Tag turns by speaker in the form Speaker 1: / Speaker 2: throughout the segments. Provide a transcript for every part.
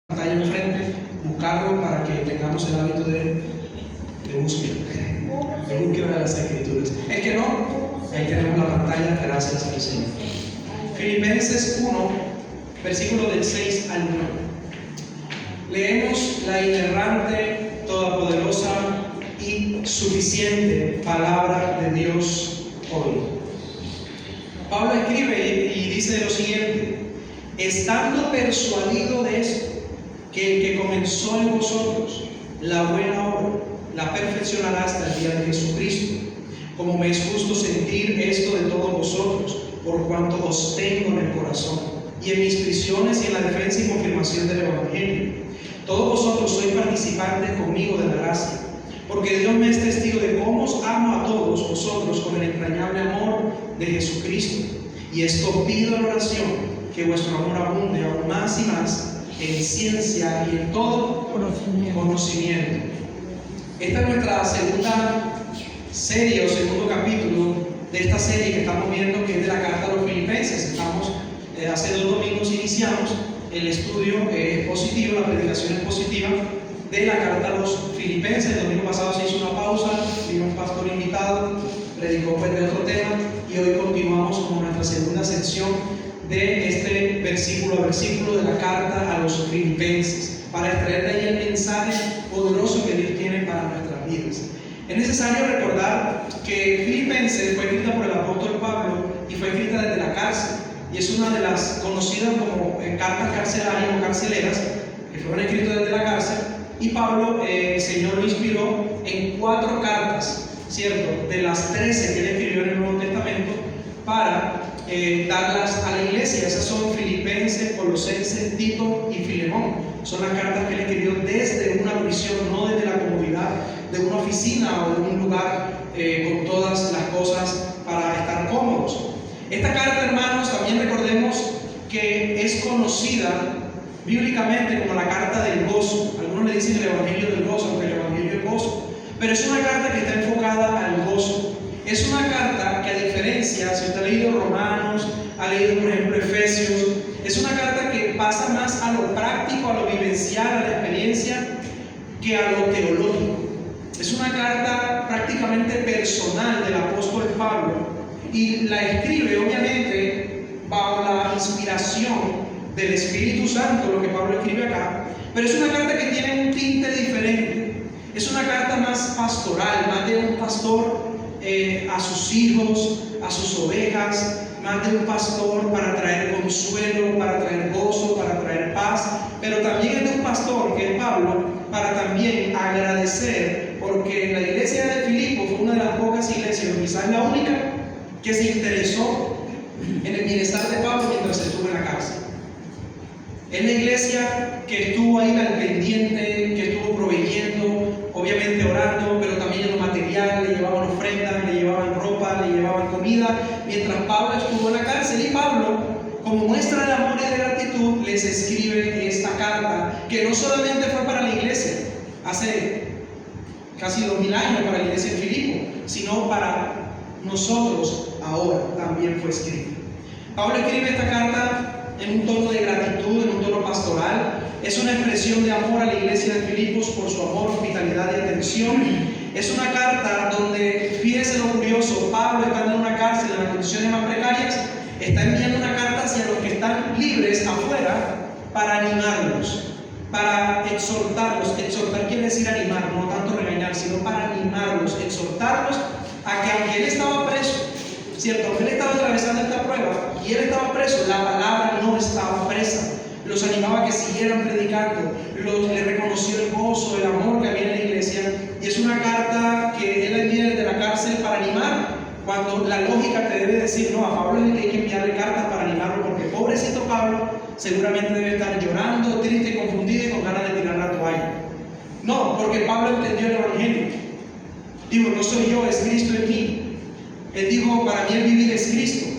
Speaker 1: pantalla enfrente, buscarlo para que tengamos el hábito de búsqueda de las Escrituras. Es que no, ahí tenemos la pantalla, gracias al Señor. Filipenses 1, versículo del 6 al 9. Leemos la inerrante, todopoderosa y suficiente palabra de Dios hoy. Pablo escribe y dice lo siguiente: estando persuadido de esto, que el que comenzó en vosotros la buena obra, la perfeccionará hasta el día de Jesucristo. Como me es justo sentir esto de todos vosotros, por cuanto os tengo en el corazón, y en mis prisiones y en la defensa y confirmación del Evangelio. Todos vosotros sois participantes conmigo de la gracia, porque Dios me es testigo de cómo os amo a todos vosotros con el entrañable amor de Jesucristo. Y esto pido en oración, que vuestro amor abunde aún más y más en ciencia y en todo conocimiento. Esta es nuestra segunda serie o segundo capítulo de esta serie que estamos viendo, que es de la carta a los Filipenses. Hace 2 domingos iniciamos el estudio expositivo, la predicación expositiva de la carta a los Filipenses. El domingo pasado se hizo una pausa, vino un pastor invitado, predicó de otro tema, y hoy continuamos con nuestra segunda sección de este versículo a versículo de la carta a los Filipenses, para extraer de ahí el mensaje poderoso que Dios tiene para nuestras vidas. Es necesario recordar que Filipenses fue escrita por el apóstol Pablo y fue escrita desde la cárcel, y es una de las conocidas como cartas carcelarias o carceleras, que fueron escritas desde la cárcel. Y Pablo, el Señor lo inspiró en 4 cartas, ¿cierto?, de las 13 que él escribió en el Nuevo Testamento, para darlas a la iglesia. Esas son Filipenses, Colosenses, Tito y Filemón. Son las cartas que él escribió desde una prisión, no desde la comodidad de una oficina o de un lugar con todas las cosas para estar cómodos. Esta carta, hermanos, también recordemos que es conocida bíblicamente como la carta del gozo. Algunos le dicen el Evangelio del gozo, aunque el Evangelio es gozo, pero es una carta que está enfocada al gozo. Es una carta que, a diferencia, si usted ha leído Romanos, ha leído por ejemplo Efesios, es una carta que pasa más a lo práctico, a lo vivencial, a la experiencia, que a lo teológico. Es una carta prácticamente personal del apóstol Pablo, y la escribe obviamente bajo la inspiración del Espíritu Santo, lo que Pablo escribe acá, pero es una carta que tiene un tinte diferente. Es una carta más pastoral, más de un pastor a sus hijos, a sus ovejas, más de un pastor para traer consuelo, para traer gozo, para traer paz, pero también es de un pastor, que es Pablo, para también agradecer, porque la iglesia de Filipo fue una de las pocas iglesias, o quizás la única, que se interesó en el bienestar de Pablo mientras estuvo en la cárcel. Es la iglesia que estuvo ahí al pendiente, que estuvo proveyendo, obviamente orando, pero también en lo material, le llevaban ofrendas, le llevaban ropa, le llevaban comida, mientras Pablo estuvo en la cárcel. Y Pablo, como muestra de amor y de gratitud, les escribe esta carta, que no solamente fue para la iglesia, hace casi 2000 años para la iglesia de Filipo, sino para nosotros ahora también fue escrita. Pablo escribe esta carta en un tono de gratitud, en un tono pastoral. Es una expresión de amor a la iglesia de Filipos por su amor, hospitalidad y atención. Es una carta donde, fíjense lo curioso, Pablo, estando en una cárcel en las condiciones más precarias, está enviando una carta hacia los que están libres afuera, para animarlos, para exhortarlos. Exhortar quiere decir animar, no tanto regañar, sino para animarlos, exhortarlos a que, aunque él estaba preso, ¿cierto?, aunque él estaba atravesando esta prueba y él estaba preso, la palabra no estaba presa. Los animaba a que siguieran predicando, le reconoció el gozo, el amor que había en la iglesia. Y es una carta que él envía desde la cárcel para animar, cuando la lógica te debe decir, no, a Pablo hay que enviarle cartas para animarlo, porque pobrecito Pablo seguramente debe estar llorando, triste, confundido y con ganas de tirar la toalla. No, porque Pablo entendió el Evangelio. Digo, no soy yo, es Cristo en mí. Él dijo, para mí el vivir es Cristo,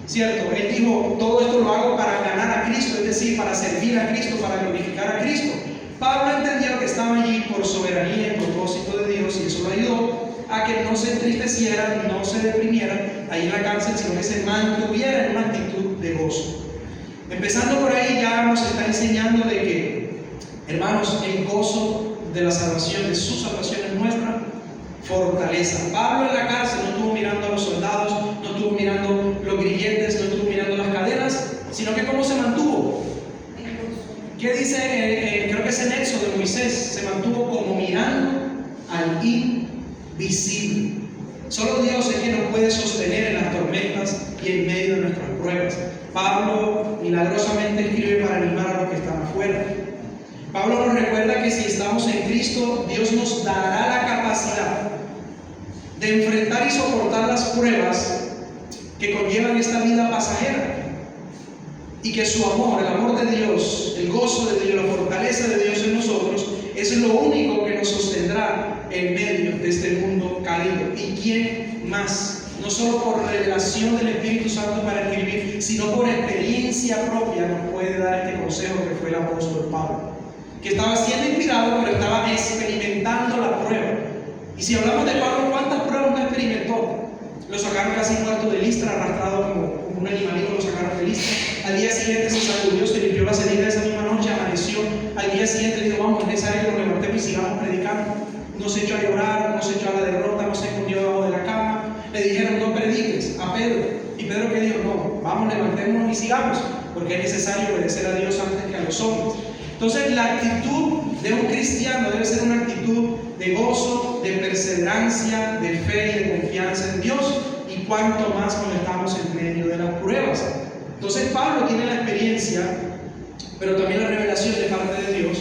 Speaker 1: ¿cierto? Él dijo, todo esto lo hago para ganar a Cristo, es decir, para servir a Cristo, para glorificar a Cristo. Pablo entendía que estaba allí por soberanía y propósito de Dios, y eso lo ayudó a que no se entristeciera, no se deprimiera ahí en la cárcel, sino que se mantuviera en una actitud de gozo. Empezando por ahí, ya nos está enseñando de que Hermanos, el gozo de la salvación, de su salvación es nuestra fortaleza. Pablo en la cárcel no estuvo mirando a los soldados, no estuvo mirando los grilletes, no estuvo mirando las cadenas, sino que cómo se mantuvo. ¿Qué dice? Creo que es en Éxodo de Moisés, se mantuvo como mirando al invisible. Solo Dios es quien nos puede sostener en las tormentas y en medio de nuestras pruebas. Pablo milagrosamente escribe para animar a los que están afuera. Pablo nos recuerda que si estamos en Cristo, Dios nos dará la capacidad de enfrentar y soportar las pruebas que conllevan esta vida pasajera. Y que su amor, el amor de Dios, el gozo de Dios, la fortaleza de Dios en nosotros, es lo único que nos sostendrá en medio de este mundo cálido. ¿Y quién más? No solo por revelación del Espíritu Santo para escribir, sino por experiencia propia nos puede dar este consejo que fue el apóstol Pablo, que estaba siendo inspirado, pero estaba experimentando la prueba. Y si hablamos de Pablo, ¿cuántas pruebas no experimentó? Lo sacaron casi muerto de Listra, arrastrado como un animalito, lo sacaron de Listra. Al día siguiente se sacudió, se limpió las heridas esa misma noche, amaneció. Al día siguiente le dijo, vamos, es necesario que nos levantemos y sigamos predicando. No se echó a llorar, no se echó a la derrota, no se escondió debajo de la cama. Le dijeron, no prediques a Pedro. Y Pedro que dijo, no, vamos, levantémonos y sigamos, porque es necesario obedecer a Dios antes que a los hombres. Entonces la actitud de un cristiano debe ser una actitud de gozo, de perseverancia, de fe y de confianza en Dios, y cuanto más cuando estamos en medio de las pruebas. Entonces Pablo tiene la experiencia, pero también la revelación de parte de Dios,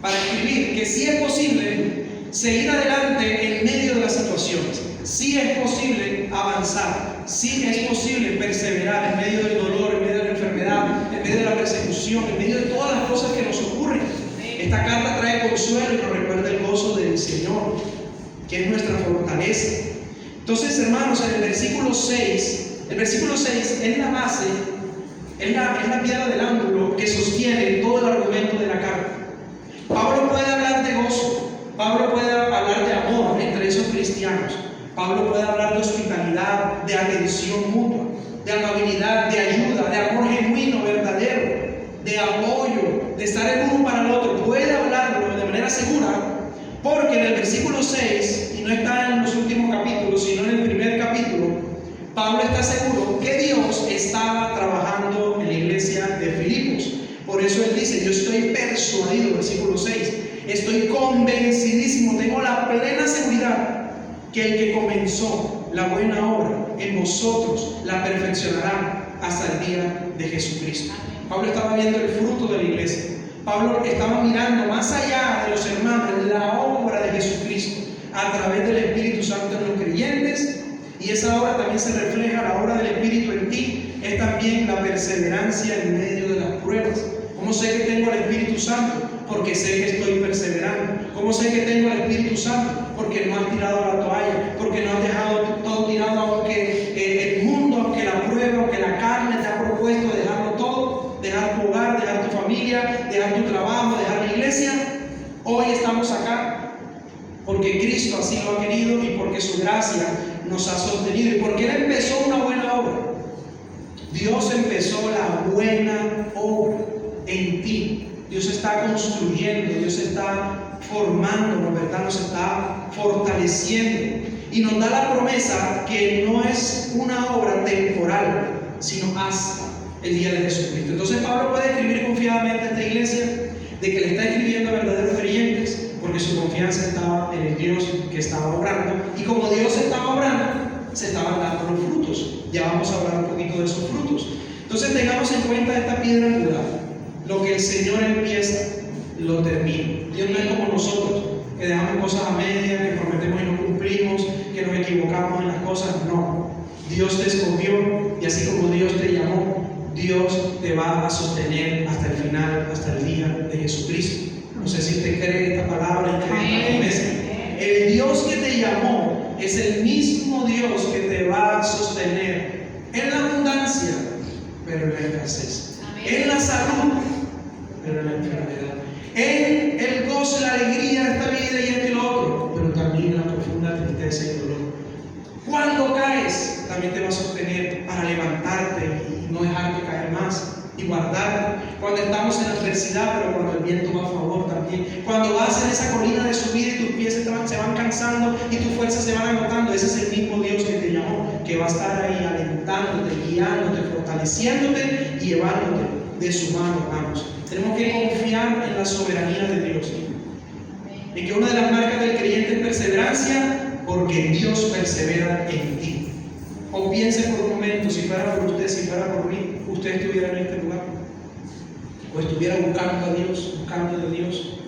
Speaker 1: para escribir que sí es posible seguir adelante en medio de las situaciones, sí es posible avanzar, sí es posible perseverar en medio del dolor, en medio de la enfermedad, en medio de la persecución, en medio de todas las cosas que nos ocurren. Esta carta trae consuelo y nos recuerda el gozo del Señor, que es nuestra fortaleza. Entonces, hermanos, en el versículo 6 es la base, es la piedra del ángulo que sostiene todo el argumento de la carta. Pablo puede hablar de gozo, Pablo puede hablar de amor entre esos cristianos, Pablo puede hablar de hospitalidad, de atención mutua, de amabilidad, de ayuda, de amor genuino, verdadero, de apoyo, de estar el uno para el otro. Puede hablarlo de manera segura, porque en el versículo 6, y no está en los últimos capítulos, sino en el primer capítulo, Pablo está seguro que Dios estaba trabajando en la iglesia de Filipos. Por eso él dice, yo estoy persuadido, versículo 6, estoy convencidísimo, tengo la plena seguridad que el que comenzó la buena obra en vosotros la perfeccionará hasta el día de Jesucristo. Pablo estaba viendo el fruto de la iglesia. Pablo estaba mirando más allá de los hermanos, la obra de Jesucristo a través del Espíritu Santo en los creyentes, y esa obra también se refleja, la obra del Espíritu en ti, es también la perseverancia en medio de las pruebas. ¿Cómo sé que tengo el Espíritu Santo? Porque sé que estoy perseverando. ¿Cómo sé que tengo el Espíritu Santo? Porque no has tirado la toalla, porque no has dejado todo tirado, aunque el mundo, aunque la prueba, aunque la carne te ha propuesto dejarlo todo, dejar tu hogar, dejar tu familia, dejar tu trabajo, dejar la iglesia. Hoy estamos acá porque Cristo así lo ha querido y porque su gracia nos ha sostenido y porque Él empezó una buena obra. Dios empezó la buena obra en ti. Dios está construyendo, Dios está formando, ¿verdad? Nos está fortaleciendo y nos da la promesa que no es una obra temporal, sino hasta el día de Jesucristo. Entonces Pablo puede escribir confiadamente a esta iglesia de que le está escribiendo a verdaderos creyentes, porque su confianza estaba en el Dios que estaba obrando, y como Dios estaba obrando, se estaban dando los frutos. Ya vamos a hablar un poquito de esos frutos. Entonces tengamos en cuenta esta piedra angular. Lo que el Señor empieza, lo termina. Dios no es como nosotros, que dejamos cosas a media, que prometemos y no cumplimos, que nos equivocamos en las cosas. No. Dios te escogió y así como Dios te llamó, Dios te va a sostener hasta el final, hasta el día de Jesucristo. No sé si usted cree esta palabra y cree esta promesa. El Dios que te llamó es el mismo Dios que te va a sostener en la abundancia, pero en la escasez, en la salud, pero en la enfermedad, en el gozo y la alegría de esta vida y esto y lo otro, pero también en la profunda tristeza y dolor. Cuando caes, también te va a sostener para levantarte y no dejarte caer más y guardarte. Cuando estamos en adversidad, pero cuando el viento va a favor, también también. Cuando vas en esa colina de subida y tus pies se van cansando y tus fuerzas se van agotando, ese es el mismo Dios que te llamó, que va a estar ahí alentándote, guiándote, fortaleciéndote y llevándote de su mano, hermanos. Tenemos que confiar en la soberanía de Dios. Y que una de las marcas del creyente es perseverancia, porque Dios persevera en ti. O piense por un momento, si fuera por usted, si fuera por mí, usted estuviera en este lugar, o estuviera buscando a Dios, buscando de Dios.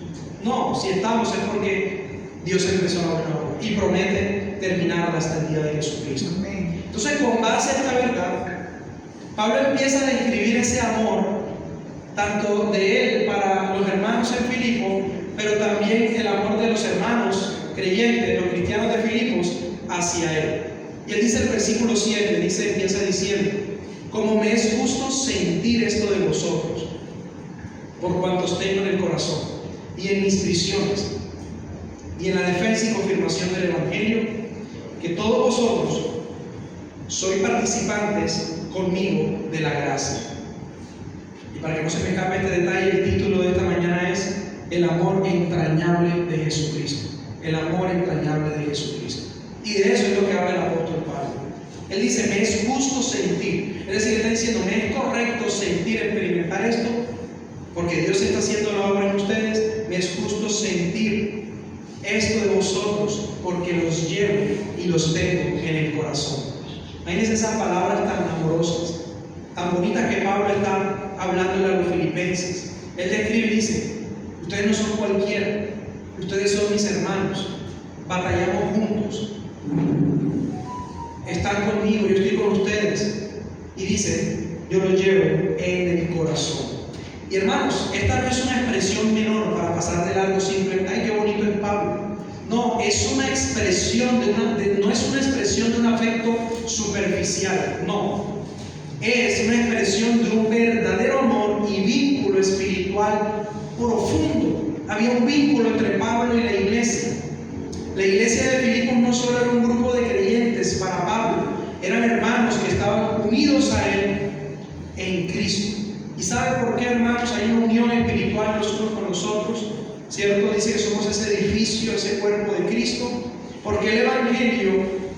Speaker 1: No, si estamos es porque Dios empezó la buena obra y promete terminarla hasta el día de Jesucristo. Entonces, con base en esta verdad, Pablo empieza a describir ese amor, tanto de él para los hermanos en Filipos, pero también el amor de los hermanos creyentes, los cristianos de Filipos, hacia él. Y él dice el versículo 7, empieza diciendo: como me es justo sentir esto de vosotros, por cuantos tengo en el corazón, y en mis prisiones, y en la defensa y confirmación del Evangelio, que todos vosotros sois participantes conmigo de la gracia. Y para que no se me escape este detalle, el título de esta mañana es el amor entrañable de Jesucristo. El amor entrañable de Jesucristo. Y de eso es lo que habla el apóstol Pablo. Él dice: me es justo sentir. Es decir, está diciendo: me es correcto sentir, experimentar esto, porque Dios está haciendo la obra en ustedes. Me es justo sentir esto de vosotros, porque los llevo y los tengo en el corazón. Imagínense esas palabras tan amorosas, tan bonitas que Pablo está hablándole a los filipenses. Él describe y dice: ustedes no son cualquiera, ustedes son mis hermanos, batallamos juntos, están conmigo, yo estoy con ustedes. Y dice: yo los llevo en el corazón. Y hermanos, esta no es una expresión menor para pasar de largo simplemente: ay, qué bonito es Pablo. No, es una expresión no es una expresión de un afecto superficial, no. Es una expresión de un verdadero amor y vínculo espiritual profundo. Había un vínculo entre Pablo y la iglesia. La iglesia de Filipos no solo era un grupo de creyentes para Pablo, eran hermanos que estaban unidos a él en Cristo. ¿Y sabe por qué, hermanos? Hay una unión espiritual nosotros con nosotros, ¿cierto? Dice que somos ese edificio, ese cuerpo de Cristo, porque el Evangelio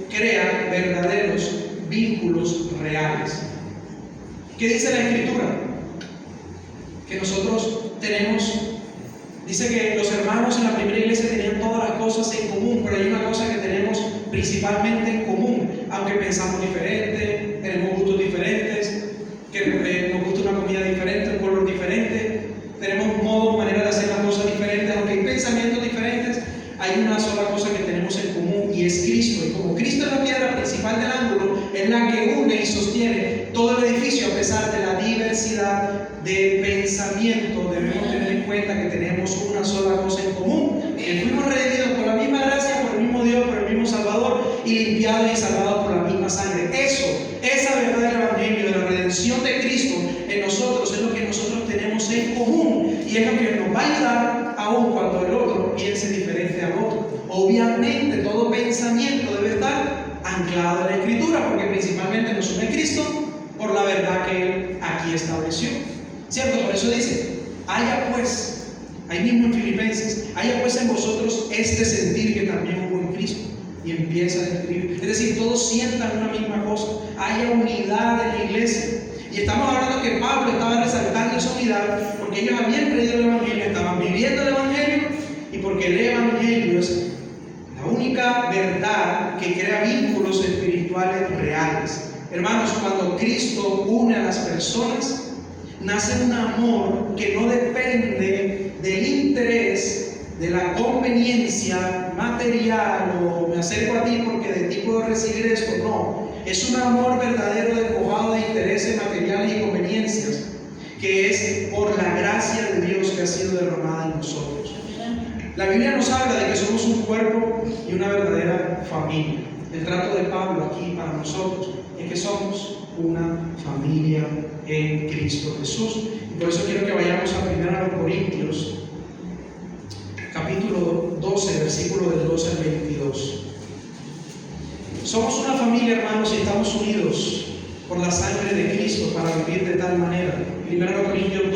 Speaker 1: crea verdaderos vínculos reales. ¿Qué dice la Escritura? Que nosotros tenemos, dice que los hermanos en la primera iglesia tenían todas las cosas en común, pero hay una cosa que tenemos principalmente en común, aunque pensamos diferente, tenemos gustos diferentes, que nos gusta una comida diferente, un color diferente, tenemos modo, manera de hacer las cosas diferentes, aunque hay pensamientos diferentes, hay una sola cosa que tenemos en común, y es Cristo. Y como Cristo es la piedra principal del ángulo, es la que une y sostiene todo el edificio, a pesar de la diversidad de pensamiento, debemos tener en cuenta que tenemos una sola cosa en común, que fuimos redimidos por la misma gracia, por el mismo Dios, por el mismo Salvador, y limpiados y salvados por la misma sangre. Esa verdad del Evangelio, de la redención de Cristo en nosotros, es lo que nosotros tenemos en común, y es lo que nos va a ayudar aún cuando el otro piense diferente al otro. Obviamente todo pensamiento debe estar anclado en la Escritura, porque principalmente nos une Cristo por la verdad que Él aquí estableció, ¿cierto? Por eso dice: haya pues, ahí mismo en Filipenses, haya pues en vosotros este sentir que también hubo en Cristo. Y empieza a describir, es decir, todos sientan una misma cosa, haya unidad en la iglesia. Y estamos hablando que Pablo estaba resaltando esa unidad porque ellos habían creído el Evangelio, estaban viviendo el Evangelio, y porque el Evangelio es la única verdad que crea vínculos espirituales reales. Hermanos, cuando Cristo une a las personas, nace un amor que no depende del interés, de la conveniencia material, o me acerco a ti porque de ti puedo recibir esto. No, es un amor verdadero despojado de intereses materiales y conveniencias, que es por la gracia de Dios que ha sido derramada en nosotros. La Biblia nos habla de que somos un cuerpo y una verdadera familia. El trato de Pablo aquí para nosotros es que somos una familia en Cristo Jesús. Y por eso quiero que vayamos a 1 Corintios capítulo 12, versículo del 12 al 22. Somos una familia, hermanos, y estamos unidos por la sangre de Cristo para vivir de tal manera. 1 Corintios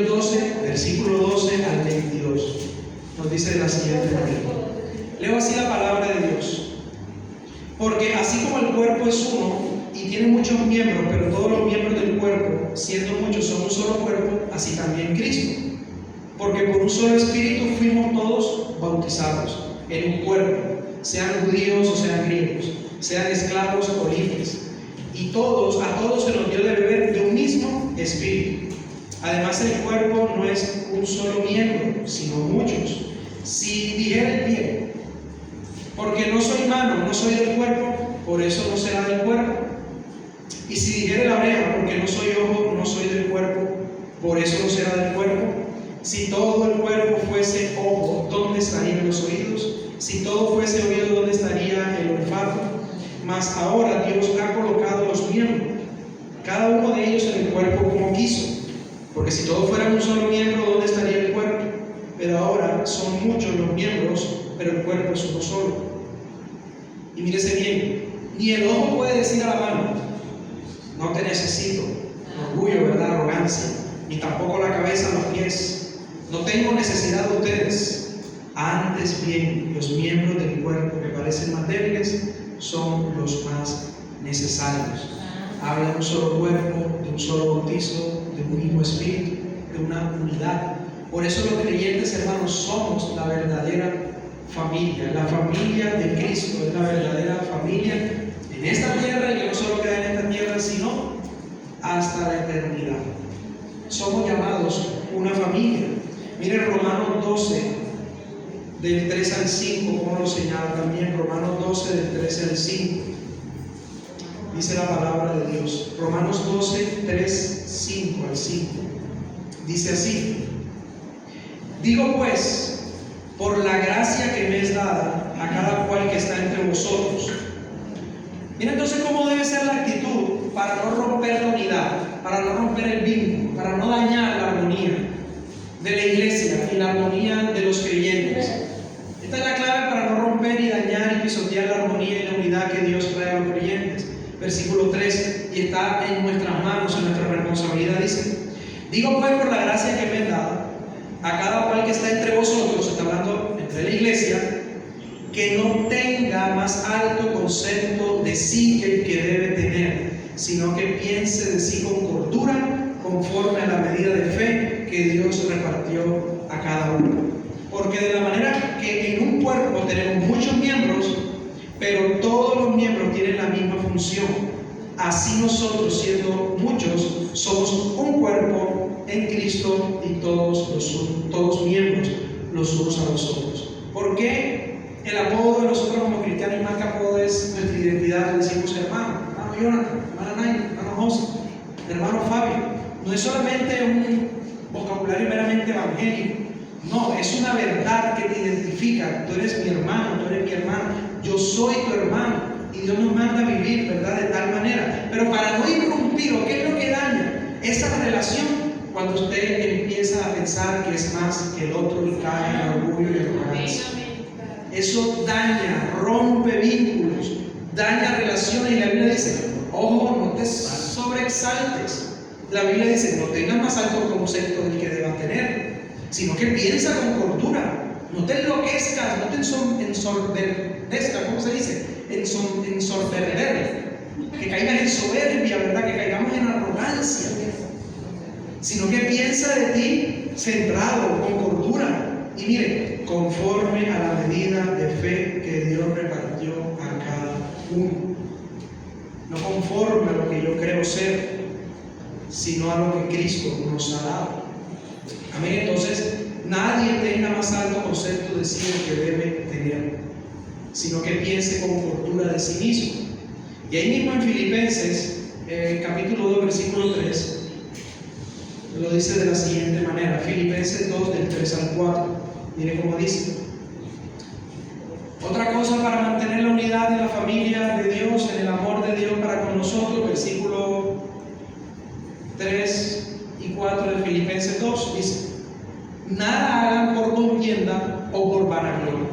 Speaker 1: 12, versículo 12 al 22. Nos dice de la siguiente manera. Leo así la palabra de Dios. Porque así como el cuerpo es uno y tiene muchos miembros, pero todos los miembros del cuerpo, siendo muchos, son un solo cuerpo, así también Cristo. Porque por un solo espíritu fuimos todos bautizados en un cuerpo, sean judíos o sean griegos, sean esclavos o libres. Y a todos se nos dio de beber de un mismo espíritu. Además, el cuerpo no es un solo miembro, sino muchos. Si dijera el pie, porque no soy mano, no soy del cuerpo, por eso no será del cuerpo. Y si dijera la oreja, porque no soy ojo, no soy del cuerpo, por eso no será del cuerpo. Si todo el cuerpo fuese ojo, ¿dónde estarían los oídos? Si todo fuese oído, ¿dónde estaría el olfato? Mas ahora Dios ha colocado los miembros, cada uno de ellos en el cuerpo como quiso. Porque si todos fueran un solo miembro, ¿dónde estaría el cuerpo? Pero ahora son muchos los miembros, pero el cuerpo es uno solo. Y mírese bien, ni el ojo puede decir a la mano, no te necesito, orgullo, ¿verdad? Arrogancia, ni tampoco la cabeza a los pies, no tengo necesidad de ustedes. Antes bien, los miembros del cuerpo que parecen más débiles son los más necesarios. Habla de un solo cuerpo, de un solo bautizo, de un mismo espíritu, de una unidad. Por eso los creyentes, hermanos, somos la verdadera familia. La familia de Cristo es la verdadera familia en esta tierra, y que no solo queda en esta tierra, sino hasta la eternidad. Somos llamados una familia. Miren Romanos 12, del 3 al 5, como lo señala también. Romanos 12, del 13 al 5. Dice la palabra de Dios. Romanos 12, 3, 5 al 5. Dice así: digo pues, por la gracia que me es dada a cada cual que está entre vosotros. Mira entonces cómo debe ser la actitud para no romper la unidad, para no romper el vínculo, para no dañar la armonía de la iglesia y la armonía de los creyentes. Esta es la clave para no romper y dañar y pisotear la armonía y la unidad que Dios trae a los creyentes. Versículo 3, y está en nuestras manos, en nuestra responsabilidad, dice: digo pues, por la gracia que me es dada a cada cual que está entre vosotros, está hablando entre la iglesia, que no tenga más alto concepto de sí que el que debe tener, sino que piense de sí con cordura, conforme a la medida de fe que Dios repartió a cada uno. Porque de la manera que en un cuerpo tenemos muchos miembros, pero todos los miembros tienen la misma función, así nosotros, siendo muchos, somos un cuerpo en Cristo, y todos miembros los unos a los otros. ¿Por qué el apodo de nosotros como cristianos, y más que apodo, es nuestra identidad? Le decimos hermano Jonathan, hermana Nay, hermano José, hermano Fabio. No es solamente un vocabulario meramente evangélico, no, es una verdad que te identifica. Tú eres mi hermano, tú eres mi hermana, yo soy tu hermano, y Dios nos manda a vivir, ¿verdad?, de tal manera. Pero para no irrumpir, ¿o qué es lo que daña esa relación? Cuando usted empieza a pensar que es más que el otro y cae en orgullo y arrogancia. Eso daña, rompe vínculos, daña relaciones. Y la Biblia dice: ojo, no te sobreexaltes. La Biblia dice: no tengas más alto concepto del que debas tener, sino que piensa con cordura. No te enloquezcas, no te ensordezcas, ¿cómo se dice? Ensorberber, que caigas en soberbia, ¿verdad? Que caigamos en arrogancia, sino que piensa de ti centrado, con cordura. Y mire, conforme a la medida de fe que Dios repartió a cada uno. No conforme a lo que yo creo ser, sino a lo que Cristo nos ha dado. Amén. Entonces, nadie tenga más alto concepto de sí el que debe tener, sino que piense con cordura de sí mismo. Y ahí mismo en Filipenses, capítulo 2, versículo 3, lo dice de la siguiente manera. Filipenses 2, del 3 al 4. Mire cómo dice: otra cosa para mantener la unidad en la familia de Dios, en el amor de Dios para con nosotros, versículo 3 y 4 de Filipenses 2, dice: nada hagan por contienda o por vanagloria.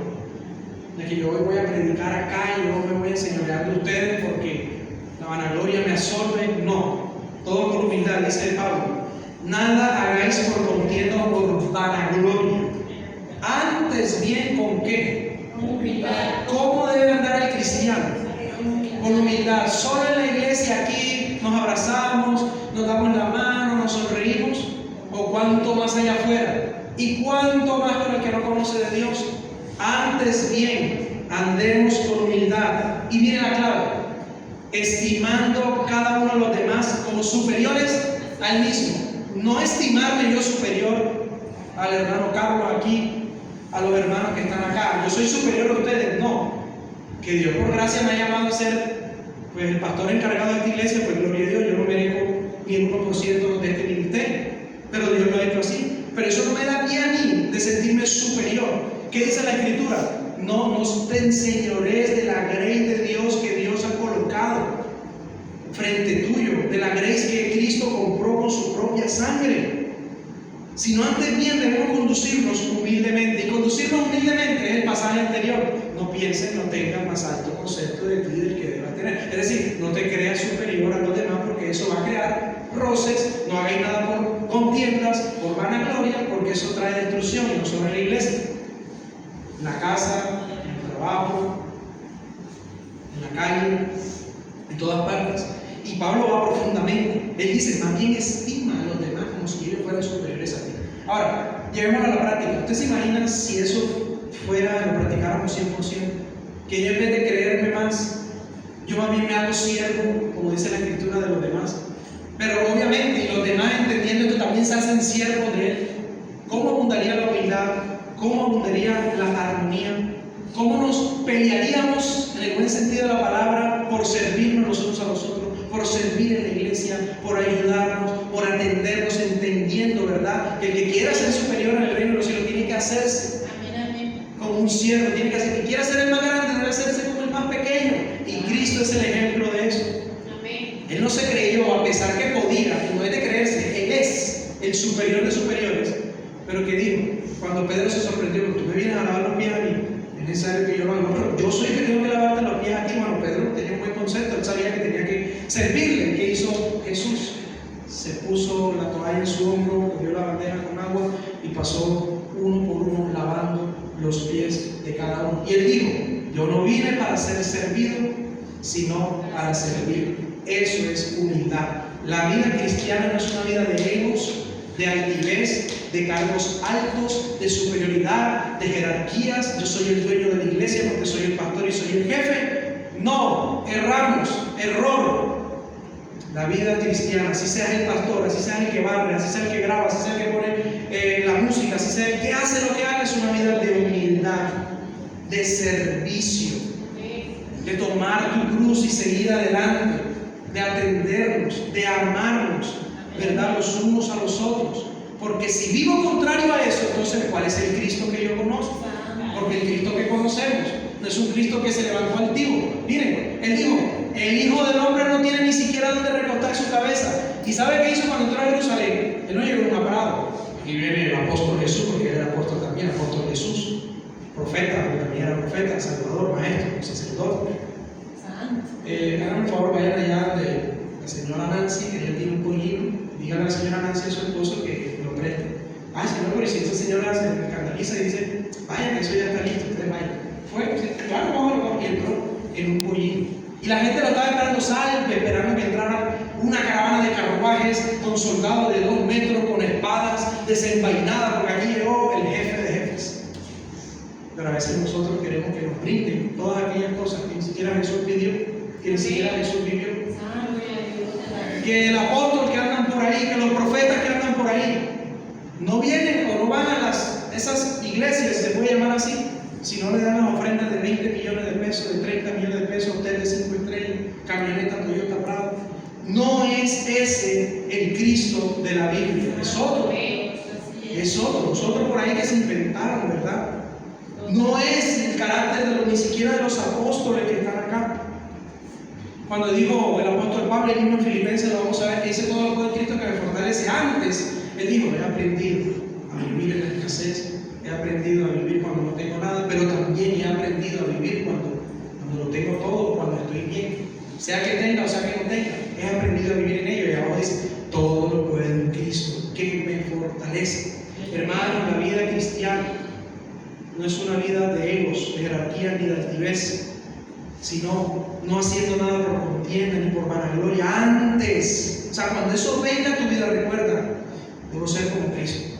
Speaker 1: De que yo hoy voy a predicar acá y yo me voy a enseñorear de ustedes porque la vanagloria me absorbe. No, todo con humildad, dice Pablo. Nada hagáis por contienda o por Antes bien, ¿con qué?
Speaker 2: Con humildad.
Speaker 1: ¿Cómo debe andar el cristiano? Con humildad. Solo en la iglesia aquí nos abrazamos, nos damos la mano, nos sonreímos. ¿O cuánto más allá afuera? ¿Y cuánto más con el que no conoce de Dios? Antes bien, andemos con humildad. Y miren la clave: estimando cada uno de los demás como superiores al mismo. No estimarme yo superior al hermano Carlos aquí, a los hermanos que están acá. Yo soy superior a ustedes, no. Que Dios por gracia me ha llamado a ser pues el pastor encargado de esta iglesia, pues gloria a Dios, yo no merezco ni el 1% de este ministerio, pero Dios lo ha hecho así. Pero eso no me da pie a mí de sentirme superior. ¿Qué dice la Escritura? No te enseñorees de la grace de Dios que Dios ha colocado frente tuyo, de la grace que Cristo compró con su propia sangre. Sino antes bien debemos conducirnos humildemente. Y conducirnos humildemente es el pasaje anterior. No pienses, no tengas más alto concepto de ti del que debas tener. Es decir, no te creas superior a los demás, porque eso va a crear roces. No hagáis nada por contiendas, por vanagloria, porque eso trae destrucción, y no solo en la iglesia, en la casa, en el trabajo, en la calle, en todas partes. Y Pablo va profundamente. Él dice: más bien estima a los demás como si ellos fueran superiores a ti. Ahora, llevémoslo a la práctica. ¿Usted se imagina si eso fuera, lo practicáramos 100%? Que yo, en vez de creerme más, yo más bien me hago siervo, como dice la Escritura, de los demás. Pero obviamente, y los demás, entendiendo esto, también se hacen siervos de Él. ¿Cómo abundaría la humildad? ¿Cómo abundaría la armonía? ¿Cómo nos pelearíamos, en el buen sentido de la palabra, por servirnos los unos a los otros, por servir en la iglesia, por ayudarnos, por atendernos, entendiendo, ¿verdad?, que el que quiera ser superior en el reino de los cielos tiene que hacerse como un siervo, tiene que hacer, que quiera ser el más grande debe hacerse como el más pequeño, y Cristo es el ejemplo de eso. Él no se creyó, a pesar que podía, y no es de creerse, Él es el superior de superiores. Pero que dijo, cuando Pedro se sorprendió: tú me vienes a lavar los pies a mí, es necesario que yo lo haga. No, yo soy el que tengo que lavarte los pies a ti. Bueno, Pedro tenía un buen concepto, él sabía que tenía que servirle. ¿Qué hizo Jesús? Se puso la toalla en su hombro, cogió la bandeja con agua y pasó uno por uno lavando los pies de cada uno. Y él dijo: yo no vine para ser servido, sino para servir. Eso es humildad. La vida cristiana no es una vida de egos, de altivez, de cargos altos, de superioridad, de jerarquías. Yo soy el dueño de la iglesia porque soy el pastor y soy el jefe. No, erramos, error. La vida cristiana, así seas el pastor, así seas el que barre, así sea el que graba, así sea el que pone la música, así sea el que hace lo que haga, es una vida de humildad, de servicio, de tomar tu cruz y seguir adelante, de atendernos, de amarnos, ¿verdad?, los unos a los otros. Porque si vivo contrario a eso, entonces ¿cuál es el Cristo que yo conozco? Porque el Cristo que conocemos no es un Cristo que se levantó altivo. Miren, Él dijo: el Hijo del Hombre no tiene ni siquiera donde recostar su cabeza. ¿Y sabe qué hizo cuando entró a Jerusalén? Él no llegó en un prado. Aquí viene el apóstol Jesús, porque él era apóstol también, apóstol Jesús, profeta, porque también era profeta, salvador, maestro, sacerdote. Hagan un favor, vayan allá de la señora Nancy, que ella tiene un pollino. Díganle a la señora Nancy, a su esposo, que lo preste. Ay, señor, pero si esa señora se escandaliza y dice: vaya, que eso ya está listo, ustedes vayan. Fue, claro, vamos, y entró en un pollino. Y la gente lo estaba esperando, salve, esperando que entrara una caravana de carruajes con soldados de 2 metros, con espadas desenvainadas, porque aquí llegó el jefe de jefes. Pero a veces nosotros queremos que nos brinden todas aquellas cosas que ni siquiera Jesús pidió, que ni siquiera Jesús vivió. Que el apóstol que andan por ahí, que los profetas que andan por ahí, no vienen o no van a esas iglesias, se puede llamar así, si no le dan las ofrendas de 20 millones de pesos, de 30 millones de pesos, hotel de 5 estrellas, camioneta Toyota Prado. No es ese el Cristo de la Biblia, es otro. Es otro, nosotros por ahí que se inventaron, ¿verdad? No es el carácter de ni siquiera de los apóstoles que están acá. Cuando dijo el apóstol Pablo, el mismo en Filipenses, lo vamos a ver, que dice: todo lo puedo en Cristo que me fortalece. Antes, él dijo: he aprendido a vivir en la escasez, he aprendido a vivir cuando no tengo nada, pero también he aprendido a vivir cuando lo tengo todo, cuando estoy bien. Sea que tenga o sea que no tenga, he aprendido a vivir en ello. Y ahora dice: todo lo puedo en Cristo que me fortalece. Hermanos, la vida cristiana no es una vida de egos, de jerarquía ni de altivez, sino no haciendo nada por contienda ni por vanagloria. Antes, o sea, cuando eso venga a tu vida, recuerda, debo ser como Cristo.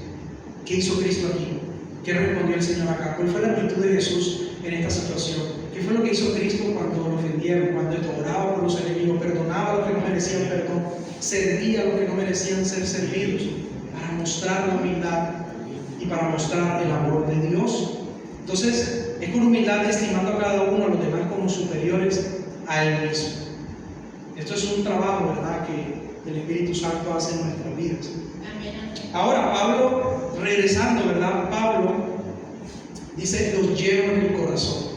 Speaker 1: ¿Qué hizo Cristo aquí? ¿Qué respondió el Señor acá? ¿Cuál fue la actitud de Jesús en esta situación? ¿Qué fue lo que hizo Cristo cuando lo ofendieron, cuando oraba por los enemigos, perdonaba a los que no merecían perdón, servía a los que no merecían ser servidos, para mostrar la humildad y para mostrar el amor de Dios? Entonces, es con humildad estimando a cada uno a los demás como superiores a Él mismo. Esto es un trabajo, ¿verdad?, que el Espíritu Santo hace en nuestras vidas. Ahora, Pablo, regresando, ¿verdad? Pablo dice, los llevo en el corazón.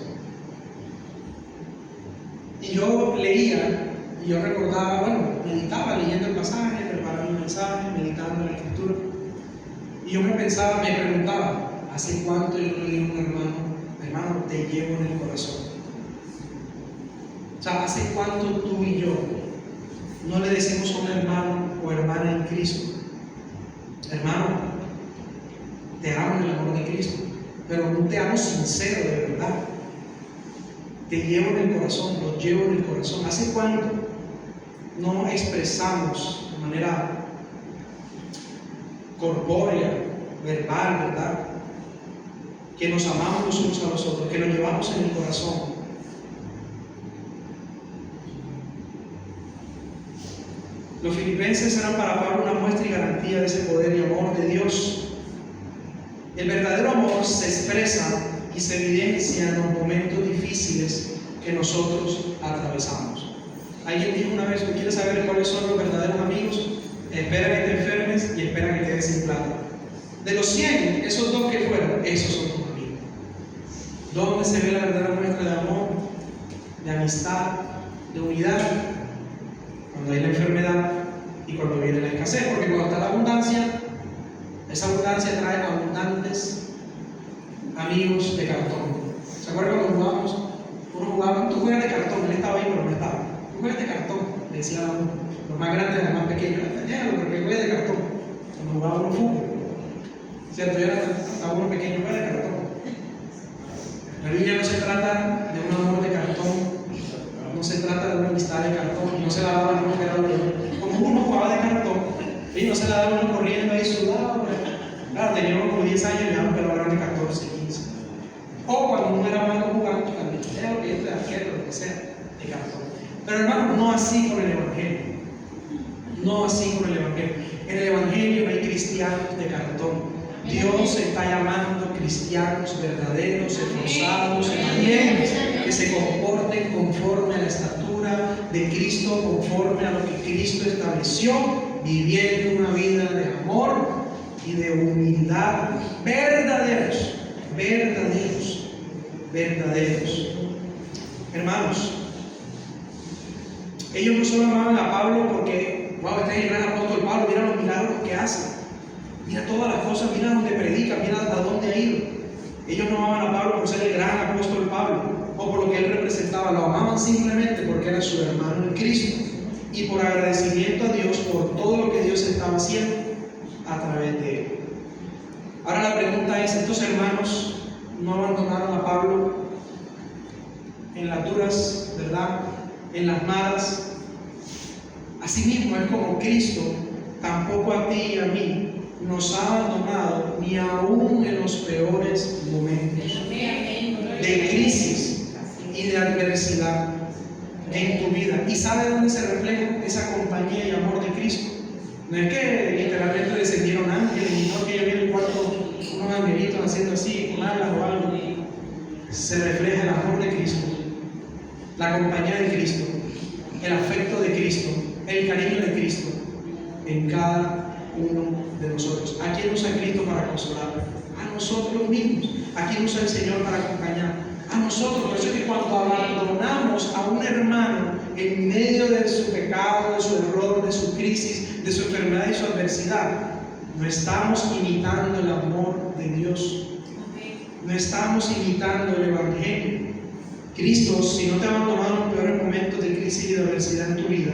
Speaker 1: Y yo leía, y yo recordaba, bueno, meditaba leyendo el pasaje, preparando un mensaje, meditando en la Escritura. Y yo me preguntaba, ¿hace cuánto yo le digo a un hermano, te llevo en el corazón? O sea, ¿hace cuánto tú y yo no le decimos a un hermano o hermana en Cristo, hermano, te amo en el amor de Cristo, pero no te amo sincero, de verdad? Te llevo en el corazón, lo llevo en el corazón. ¿Hace cuánto no expresamos de manera corpórea, verbal, verdad, que nos amamos los unos a los otros, que lo llevamos en el corazón? Los filipenses eran para Pablo una muestra y garantía de ese poder y amor de Dios. El verdadero amor se expresa y se evidencia en los momentos difíciles que nosotros atravesamos. Alguien dijo una vez, ¿tú quieres saber cuáles son los verdaderos amigos? Espera que te enfermes y espera que quedes sin plata. De los 100, esos dos que fueron, esos son tus amigos. ¿Dónde se ve la verdadera muestra de amor, de amistad, de unidad? Cuando hay la enfermedad y cuando viene la escasez, porque cuando está la abundancia, esa abundancia trae abundantes amigos de cartón. ¿Se acuerdan cuando jugábamos? Uno jugaba, tú juegas de cartón, él estaba ahí pero no estaba. Tú juegas de cartón, le decía a uno, los más grandes y los más pequeños, porque juegas de cartón. Cuando jugaba uno fútbol, ¿cierto? Yo estaba uno pequeño, juega de cartón. La Biblia no se trata de un amor de cartón, no se trata de una amistad de cartón, no se la daba a uno que era uno. Como uno jugaba de cartón, y no se la daba uno corriendo ahí sudado. Claro, tenía uno como 10 años y ya un pelado de 14, 15. O cuando uno era malo jugando, también, que yo te arquero, lo que sea, de cartón. Pero hermano, no así con el Evangelio. No así con el Evangelio. En el Evangelio no hay cristianos de cartón. Dios está llamando cristianos verdaderos, esforzados, valientes, que se comporten conforme a la estatura de Cristo, conforme a lo que Cristo estableció, viviendo una vida de amor y de humildad verdaderos, verdaderos, verdaderos. Hermanos, ellos no solo amaban a Pablo porque, wow, este es el gran apóstol Pablo, mira los milagros que hace. Mira todas las cosas, mira donde predica, mira a dónde ha ido. Ellos no amaban a Pablo por ser el gran apóstol Pablo o por lo que él representaba, lo amaban simplemente porque era su hermano en Cristo y por agradecimiento a Dios por todo lo que Dios estaba haciendo a través de él. Ahora la pregunta es, ¿estos hermanos no abandonaron a Pablo en las duras, verdad? En las malas? Asimismo es como Cristo tampoco a ti y a mí nos ha abandonado ni aún en los peores momentos de crisis y de adversidad en tu vida. ¿Y sabe dónde se refleja esa compañía y amor de Cristo? No es que literalmente descendieron ángeles, y no que yo vi en el cuarto unos angelitos haciendo así, con alas o algo. Se refleja el amor de Cristo, la compañía de Cristo, el afecto de Cristo, el cariño de Cristo en cada uno de nosotros. ¿A quién usa Cristo para consolar? A nosotros mismos. ¿A quién usa el Señor para acompañar? A nosotros. Por eso es que cuando abandonamos a un hermano en medio de su pecado, de su error, de su crisis, de su enfermedad y su adversidad, no estamos imitando el amor de Dios. No estamos imitando el Evangelio. Cristo, si no te ha abandonado en los peores momentos de crisis y de adversidad en tu vida,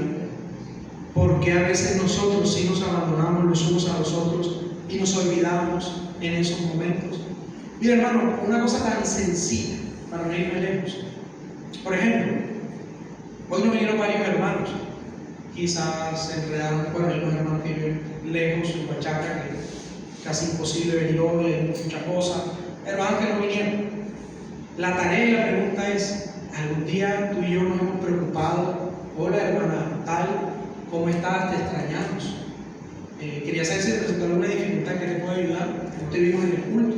Speaker 1: porque a veces nosotros sí nos abandonamos los unos a los otros y nos olvidamos en esos momentos. Mira, hermano, una cosa tan sencilla para no irme lejos. Por ejemplo, hoy no vinieron varios hermanos. Quizás se enredaron por ahí los hermanos que viven lejos, en Huachaca, que casi imposible venir hoy, hay muchas cosas. Hermanos que no vinieron. La tarea y la pregunta es: ¿algún día tú y yo nos hemos preocupado? Hola hermana tal, ¿cómo estás? Te extrañamos. Quería saber si te presentó alguna dificultad que te pueda ayudar, que no te vimos en el culto.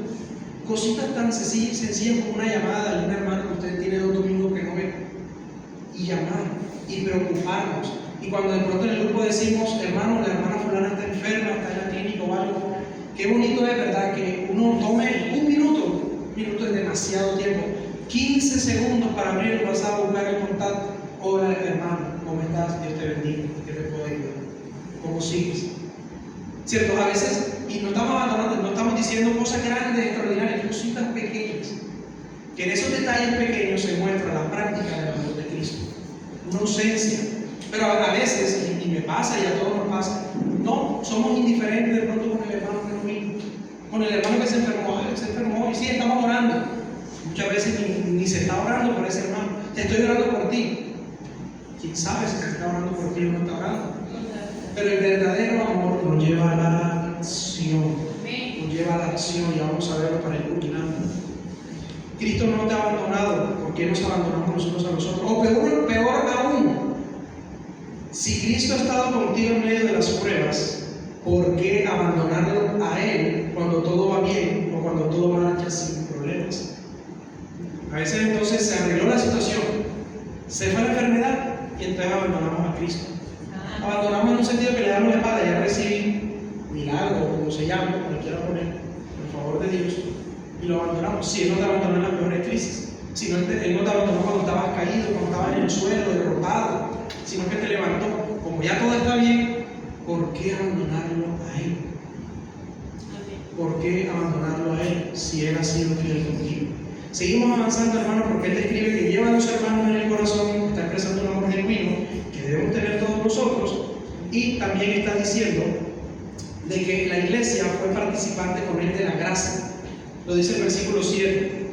Speaker 1: Cositas tan sencillas como una llamada de algún hermano que usted tiene 2 domingos que no ve, y llamar y preocuparnos. Y cuando de pronto en el grupo decimos: hermano, la hermana fulana está enferma, está en la clínica o algo, qué bonito es, ¿verdad?, que uno tome un minuto es demasiado tiempo, 15 segundos para abrir el WhatsApp, buscar el contacto. Hola hermano, ¿cómo estás? Dios te bendiga, ¿qué te puedo ayudar? ¿Cómo sigues? ¿Cierto? A veces, y no estamos abandonando, no estamos diciendo cosas grandes, extraordinarias, cositas pequeñas, que en esos detalles pequeños se muestra la práctica del amor de Cristo, una ausencia. Pero a veces, y me pasa y a todos nos pasa, no, somos indiferentes de pronto con el hermano que no vino, con el hermano que se enfermó, y sí, estamos orando. Muchas veces ni se está orando por ese hermano. Te estoy orando por ti. ¿Quién sabe si se está orando por ti o no está orando? Pero el verdadero amor nos lleva a la acción. Nos lleva a la acción, y vamos a verlo para ir culminando. Cristo no te ha abandonado. ¿Por qué nos abandonamos los unos a los otros? O peor aún, si Cristo ha estado contigo en medio de las pruebas, ¿por qué abandonarlo a Él cuando todo va bien o cuando todo marcha sin problemas? A veces entonces se arregló la situación, se fue la enfermedad y entonces abandonamos a Cristo. Abandonamos en un sentido que le damos la espalda, ya recibí milagro, como se llama, como le quiera poner, por favor de Dios, y lo abandonamos. Si Él no te abandonó en las peores crisis, si no, Él no te abandonó cuando estabas caído, cuando estabas en el suelo, derrotado, sino que te levantó. Como ya todo está bien, ¿por qué abandonarlo a Él? ¿Por qué abandonarlo a Él si Él ha sido fiel contigo? Seguimos avanzando, hermano, porque Él describe que lleva a los hermanos en el corazón, está expresando un amor genuino que debemos tener todos nosotros, y también está diciendo de que la iglesia fue participante con Él de la gracia. Lo dice el versículo 7.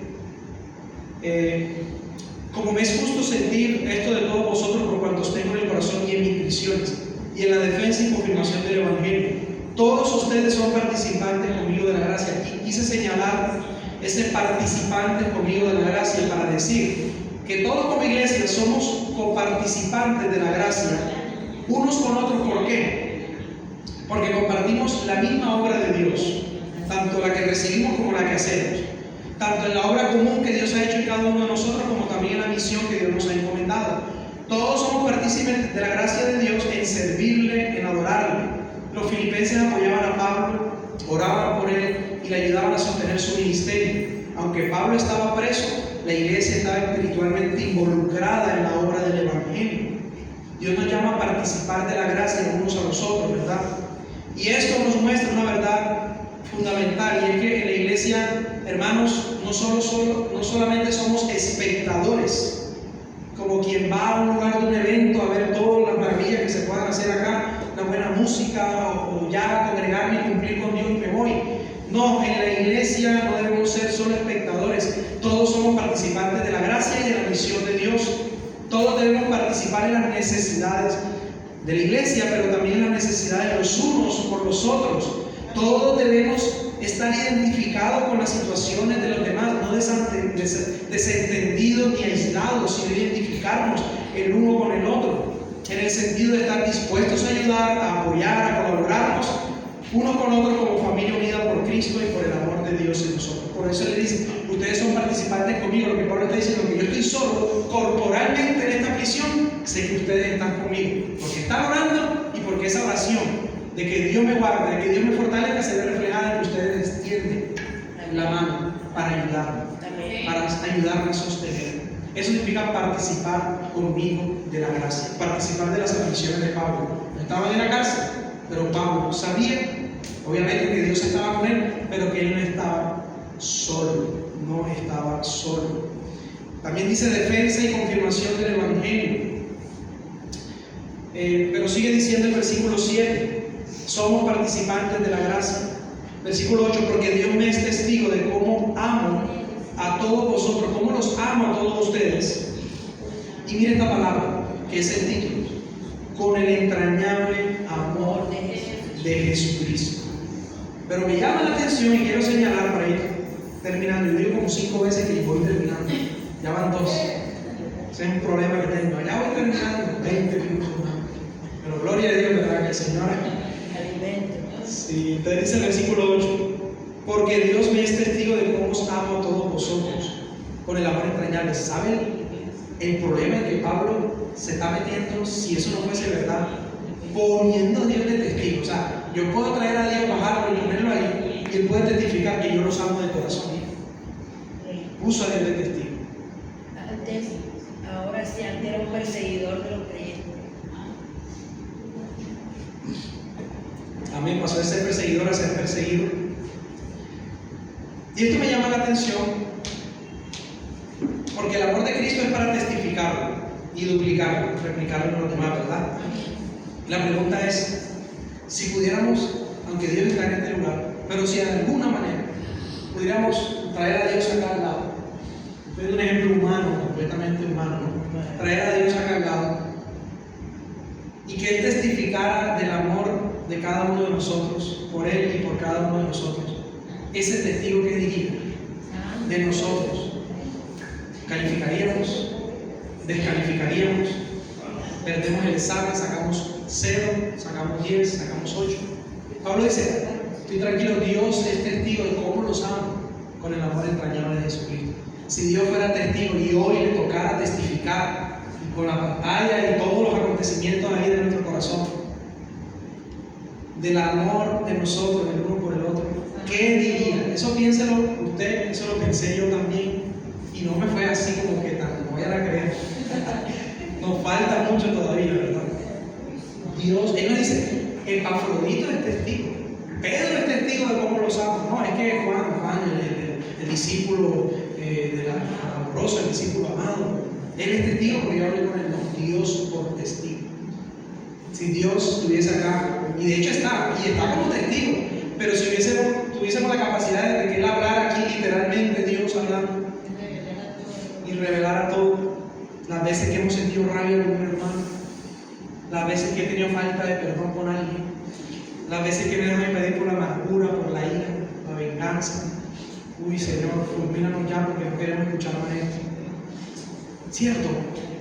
Speaker 1: Como me es justo sentir esto de todos vosotros por cuantos tengo en el corazón y en mis prisiones, y en la defensa y confirmación del Evangelio. Todos ustedes son participantes conmigo de la gracia. Aquí quise señalar ese participante conmigo de la gracia para decir que todos como iglesia somos coparticipantes de la gracia, unos con otros. ¿Por qué? Porque compartimos la misma obra de Dios, tanto la que recibimos como la que hacemos, tanto en la obra común que Dios ha hecho en cada uno de nosotros, como también en la misión que Dios nos ha encomendado. Todos somos partícipes de la gracia de Dios en servirle, en adorarle. Los filipenses apoyaban a Pablo, oraban por él y le ayudaban a sostener su ministerio. Aunque Pablo estaba preso, la iglesia estaba espiritualmente involucrada en la obra del Evangelio. Dios nos llama a participar de la gracia de unos a los otros, ¿verdad? Y esto nos muestra una verdad fundamental, y es que en la iglesia, hermanos, no solamente somos espectadores, como quien va a un lugar de un evento a ver todas las maravillas que se puedan hacer acá, una buena música, o ya congregarme y cumplir con Dios y me voy. No, en la iglesia no debemos ser solo espectadores, todos somos participantes de la gracia y de la misión de Dios. Todos debemos participar en las necesidades de la iglesia, pero también en las necesidades de los unos por los otros. Todos debemos estar identificados con las situaciones de los demás, no desentendidos ni aislados, sino identificarnos el uno con el otro, en el sentido de estar dispuestos a ayudar, a apoyar, a colaborarnos unos con otros como familia unida por Cristo y por el amor de Dios en nosotros. Por eso le dice: ustedes son participantes conmigo. Lo que Pablo está diciendo, que yo estoy solo corporalmente en esta prisión, sé que ustedes están conmigo, porque están orando y porque esa oración de que Dios me guarde, de que Dios me fortalezca, se ve reflejada en que ustedes extienden la mano para ayudarme, para ayudarme a sostener. Eso significa participar conmigo de la gracia, participar de las aflicciones de Pablo. Estaban en la cárcel, pero Pablo sabía, obviamente, que Dios estaba con él, pero que él no estaba solo. También dice defensa y confirmación del Evangelio. Pero sigue diciendo el versículo 7, somos participantes de la gracia. Versículo 8, porque Dios me es testigo de cómo amo a todos vosotros, cómo los amo a todos ustedes. Y mire esta palabra, que es el título: con el entrañable amor de Jesucristo. Pero me llama la atención y quiero señalar para ir terminando. Yo digo como 5 veces que voy terminando. Ya van 2. Ese es un problema que tengo. Ya voy terminando, 20 minutos más. Pero gloria a Dios, ¿verdad? Que el Señor. Sí, te dice el versículo 8: porque Dios me es testigo de cómo os amo a todos vosotros, con el amor entrañable. ¿Saben el problema en que Pablo se está metiendo si eso no fuese verdad? Poniendo a Dios de testigo. O sea, yo puedo traer a Dios, bajarlo y ponerlo ahí, y Él puede testificar que yo los amo de corazón. Puso a Dios de testigo.
Speaker 2: Ahora sí, antes era un perseguidor de los creyentes.
Speaker 1: Amén, pasó de ser perseguidor a ser perseguido. Y esto me llama la atención porque el amor de Cristo es para testificarlo y duplicarlo, replicarlo en los demás, ¿verdad? La pregunta es, si pudiéramos, aunque Dios está en este lugar, pero si de alguna manera pudiéramos traer a Dios acá al lado, es un ejemplo humano, completamente humano, ¿no? Traer a Dios acá al lado y que Él testificara del amor de cada uno de nosotros, por Él y por cada uno de nosotros. Ese testigo que diría de nosotros, calificaríamos, descalificaríamos, perdemos el examen, sacamos 0, sacamos 10, sacamos 8. Pablo dice, estoy tranquilo, Dios es testigo de cómo los amo con el amor entrañable de Jesucristo. Si Dios fuera testigo y hoy le tocara testificar con la pantalla y todos los acontecimientos ahí de nuestro corazón, del amor de nosotros, el uno por el otro, ¿qué diría? Eso piénselo usted, eso lo pensé yo también, y no me fue así como que tan, no vayan a creer. Nos falta mucho todavía, ¿verdad? Dios, Él nos dice, Epafrodito es testigo, Pedro es testigo de cómo los amo. No, es que Juan, el discípulo de la amorosa, el discípulo amado, Él es testigo porque yo hablé con él. No, Dios por testigo. Si Dios estuviese acá, y de hecho está como testigo, pero si tuviésemos la capacidad de que Él hablara aquí literalmente, Dios hablando, y revelara todo, las veces que hemos sentido rabia con un hermano, las veces que he tenido falta de perdón con alguien, las veces que me dejo impedir por la amargura, por la ira, la venganza. Uy, Señor, fulmínanos ya porque no queremos escuchar más esto. Cierto,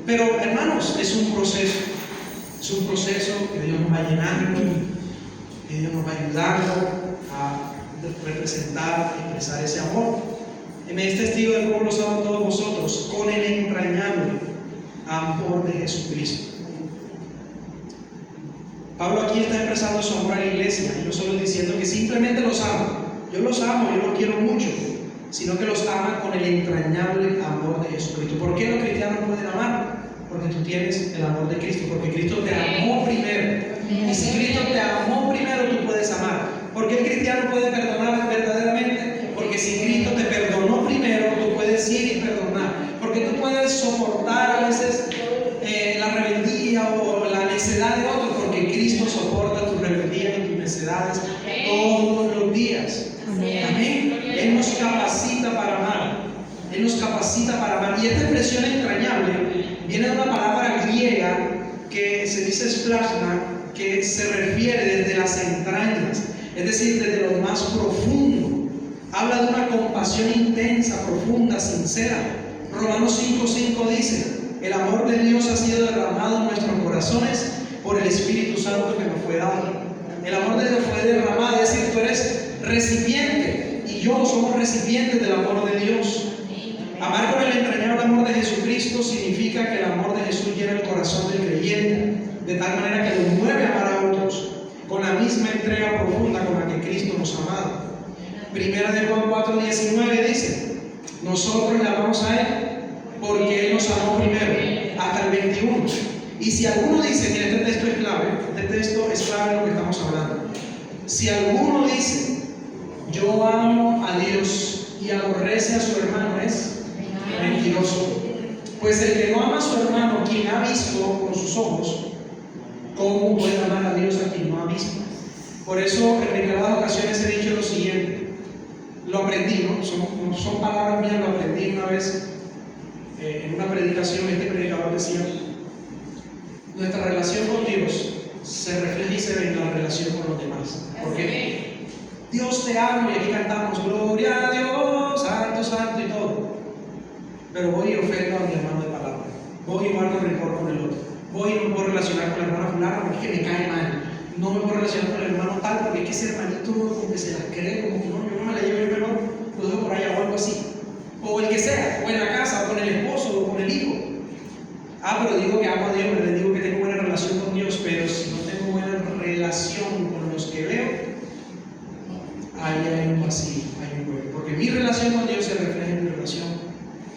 Speaker 1: pero hermanos, es un proceso. Es un proceso que Dios nos va llenando, que Dios nos va ayudando a representar, a expresar ese amor. Me es testigo de cómo los amo todos vosotros, con el entrañable amor de Jesucristo. Pablo aquí está expresando su amor a la iglesia, y no solo diciendo que simplemente los ama. Yo los amo, yo los quiero mucho, sino que los ama con el entrañable amor de Jesucristo. ¿Por qué los cristianos pueden amar? Porque tú tienes el amor de Cristo, porque Cristo te amó primero. Y si Cristo te amó primero, tú puedes amar. ¿Por qué el cristiano puede perdonar verdaderamente? Porque si Cristo te perdonó primero, tú puedes ir y perdonar. Porque tú puedes soportar a veces la rebeldía o la necedad de otros, porque Cristo soporta tu rebeldía y tus necedades todos los días. Amén. Él nos capacita para amar. Él nos capacita para amar. Y esta expresión entrañable viene de una palabra griega que se dice splasma, que se refiere desde las entrañas, es decir, desde lo más profundo. Habla de una compasión intensa, profunda, sincera. Romanos 5:5 dice, el amor de Dios ha sido derramado en nuestros corazones por el Espíritu Santo que nos fue dado. El amor de Dios fue derramado, es decir, tú eres recipiente y yo somos recipientes del amor de Dios. Amar con el entrañable amor de Jesucristo significa que el amor de Jesús llena el corazón del creyente, de tal manera que lo mueve a amar a otros con la misma entrega profunda con la que Cristo nos ha amado. Primera de Juan 4:19 dice, nosotros le amamos a Él porque Él nos amó primero, hasta el 21. Y si alguno dice, mira, este texto es clave, en lo que estamos hablando. Si alguno dice, yo amo a Dios y aborrece a su hermano, es mentiroso. Pues el que no ama a su hermano, quien ha visto con sus ojos, ¿cómo puede amar a Dios a quien no ha visto? Por eso en reiteradas ocasiones he dicho lo siguiente: lo aprendí, no son palabras mías, lo aprendí una vez en una predicación. Este predicador decía: nuestra relación con Dios se refleja y se ve en la relación con los demás. Porque Dios te ama, y aquí cantamos gloria a Dios, santo, santo y todo. Pero voy y ofendo a mi hermano de palabra, voy y guardo rencor con el otro, voy y no me puedo relacionar con la hermana fulana porque es que me cae mal, no me puedo relacionar con el hermano tal porque es que ese hermanito como que se las cree, como que no, yo no me la llevo, yo mejor lo dejo por allá o algo así. O el que sea, o en la casa, o con el esposo, o con el hijo. Pero digo que amo a Dios, pero digo que tengo buena relación con Dios, pero si no tengo buena relación con los que veo, ahí hay un vacío, hay un hueco. Porque mi relación con Dios se refleja en mi relación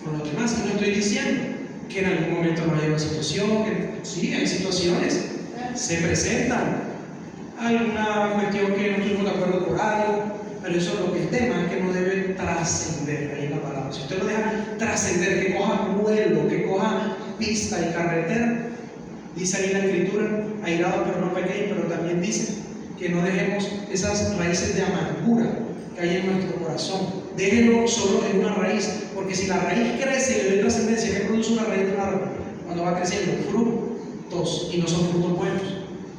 Speaker 1: con los demás. Y no estoy diciendo que en algún momento no haya una situación, que sí, hay situaciones, se presentan alguna cuestión que no estuvimos de acuerdo por algo, pero eso es lo que el tema es que no debe trascender. Ahí en la palabra, si usted lo deja trascender, que coja vuelo, que coja pista y carretera, dice ahí en la escritura: airado pero no pequeño, pero también dice que no dejemos esas raíces de amargura que hay en nuestro corazón. Déjenlo solo en una raíz, porque si la raíz crece y le doy trascendencia, ¿qué produce una raíz de un árbol? Cuando va creciendo, frutos, y no son frutos buenos.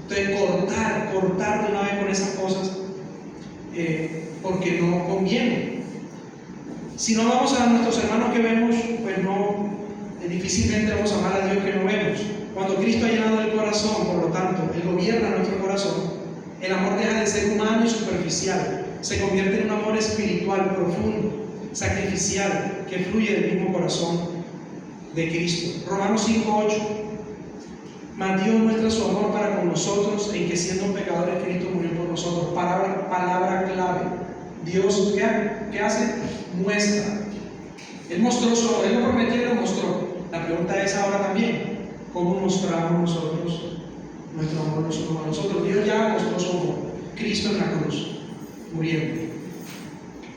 Speaker 1: Entonces cortar de una vez con esas cosas, porque no conviene. Si no vamos a nuestros hermanos que vemos, pues no, difícilmente vamos a amar a Dios que no vemos. Cuando Cristo ha llenado el corazón, por lo tanto, Él gobierna nuestro corazón, el amor deja de ser humano y superficial, se convierte en un amor espiritual, profundo, sacrificial, que fluye del mismo corazón de Cristo. Romanos 5:8: mas Dios muestra su amor para con nosotros en que, siendo pecadores, Cristo murió por nosotros. Palabra clave. Dios, ¿qué hace? Muestra. Él mostró su amor, Él lo prometió y lo mostró. La pregunta es ahora también: ¿cómo mostramos nosotros nuestro amor los unos a los otros? Dios ya mostró su amor, Cristo en la cruz, muriendo.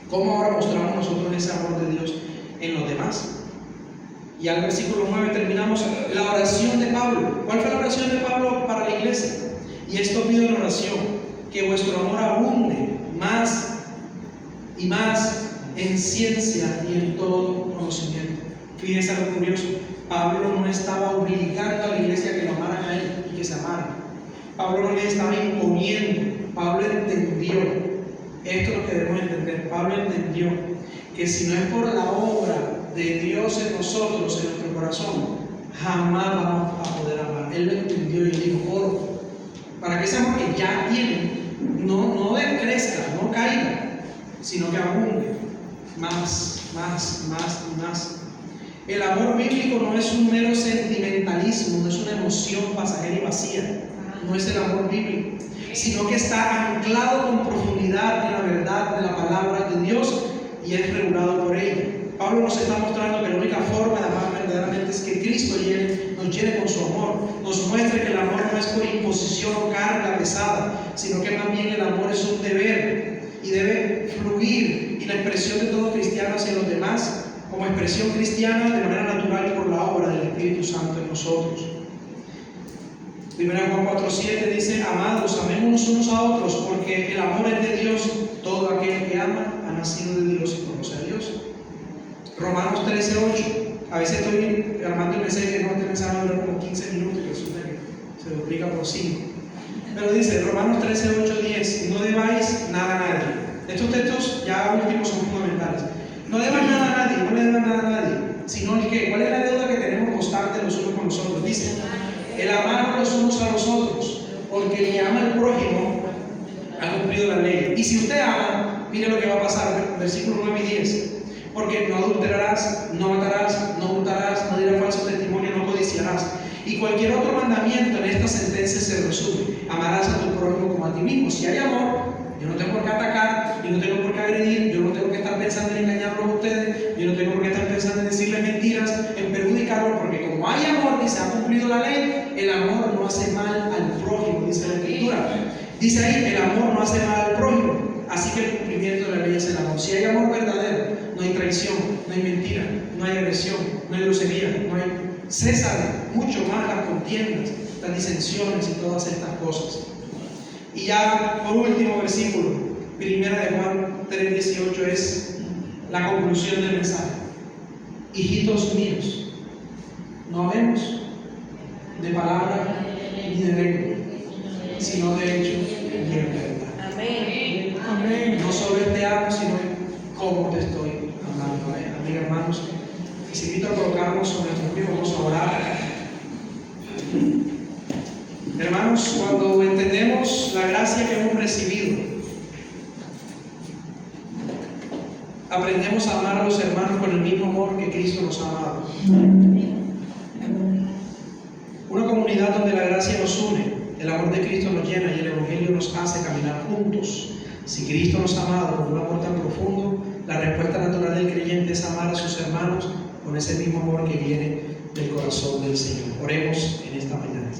Speaker 1: ¿Cómo ahora mostramos nosotros ese amor de Dios en los demás? Y al versículo 9 terminamos la oración de Pablo. ¿Cuál fue la oración de Pablo para la iglesia? Y esto pido en oración: que vuestro amor abunde más y más en ciencia y en todo conocimiento. Fíjense algo curioso: Pablo no estaba obligando a la iglesia a que lo amaran a él y que se amaran. Pablo no le estaba imponiendo. Pablo entendió. Esto es lo que debemos entender. Pablo entendió que si no es por la obra de Dios en nosotros, en nuestro corazón, jamás vamos a poder amar. Él lo entendió y dijo: oro para que ese amor que ya tienen no decrezca, no caiga, sino que abunde más y más. El amor bíblico no es un mero sentimentalismo, no es una emoción pasajera y vacía, no es el amor bíblico, sino que está anclado con profundidad en la verdad de la palabra de Dios y es regulado por ella. Pablo nos está mostrando que la única forma de amar verdaderamente es que Cristo nos llene con su amor, nos muestre que el amor no es por imposición o carga pesada, sino que más bien el amor es un deber y debe fluir, y la expresión de todo cristiano hacia los demás como expresión cristiana de manera natural por la obra del Espíritu Santo en nosotros. 1 Juan 4:7 dice: amados, amémonos unos a otros, porque el amor es de Dios. Todo aquel que ama ha nacido de Dios y conoce a Dios. Romanos 13:8. A veces estoy armando el mensaje, no, este mensaje va a durar como 15 minutos y resulta que se duplica por 5. Pero dice Romanos 13:8-10: no debáis nada a nadie. Estos textos ya últimos son fundamentales. No deban nada a nadie, no le deban nada a nadie, sino el que, ¿cuál es la deuda que tenemos constante los unos con los otros? Dice: el amar los unos a los otros, porque el que ama al prójimo ha cumplido la ley. Y si usted ama, mire lo que va a pasar, versículos 9 y 10: porque no adulterarás, no matarás, no hurtarás, no dirás falso testimonio, no codiciarás. Y cualquier otro mandamiento en esta sentencia se resume: amarás a tu prójimo como a ti mismo. Si hay amor, yo no tengo por qué atacar, yo no tengo por qué agredir, yo no tengo que estar pensando en engañarlos a ustedes, yo no tengo por qué estar pensando en decirles mentiras, en perjudicarlos, porque como hay amor y se ha cumplido la ley, el amor no hace mal al prójimo, dice la Escritura. Dice ahí: el amor no hace mal al prójimo. Así que el cumplimiento de la ley es el amor. Si hay amor verdadero, no hay traición, no hay mentira, no hay agresión, no hay grosería, no hay... cesan mucho más las contiendas, las disensiones y todas estas cosas. Y ya por último versículo, 1 Juan 3:18 es la conclusión del mensaje. Hijitos míos, no hablemos de palabra ni de lengua, sino de hecho y en verdad.
Speaker 2: Amén.
Speaker 3: Amén.
Speaker 1: No solo te amo, sino cómo te estoy amando. Amigos, hermanos, les invito a colocarnos sobre nuestros pies, vamos a orar. Hermanos, cuando entendemos la gracia que hemos recibido, aprendemos a amar a los hermanos con el mismo amor que Cristo nos ha amado. Una comunidad donde la gracia nos une, el amor de Cristo nos llena y el Evangelio nos hace caminar juntos. Si Cristo nos ha amado con un amor tan profundo, la respuesta natural del creyente es amar a sus hermanos con ese mismo amor que viene del corazón del Señor. Oremos en esta mañana.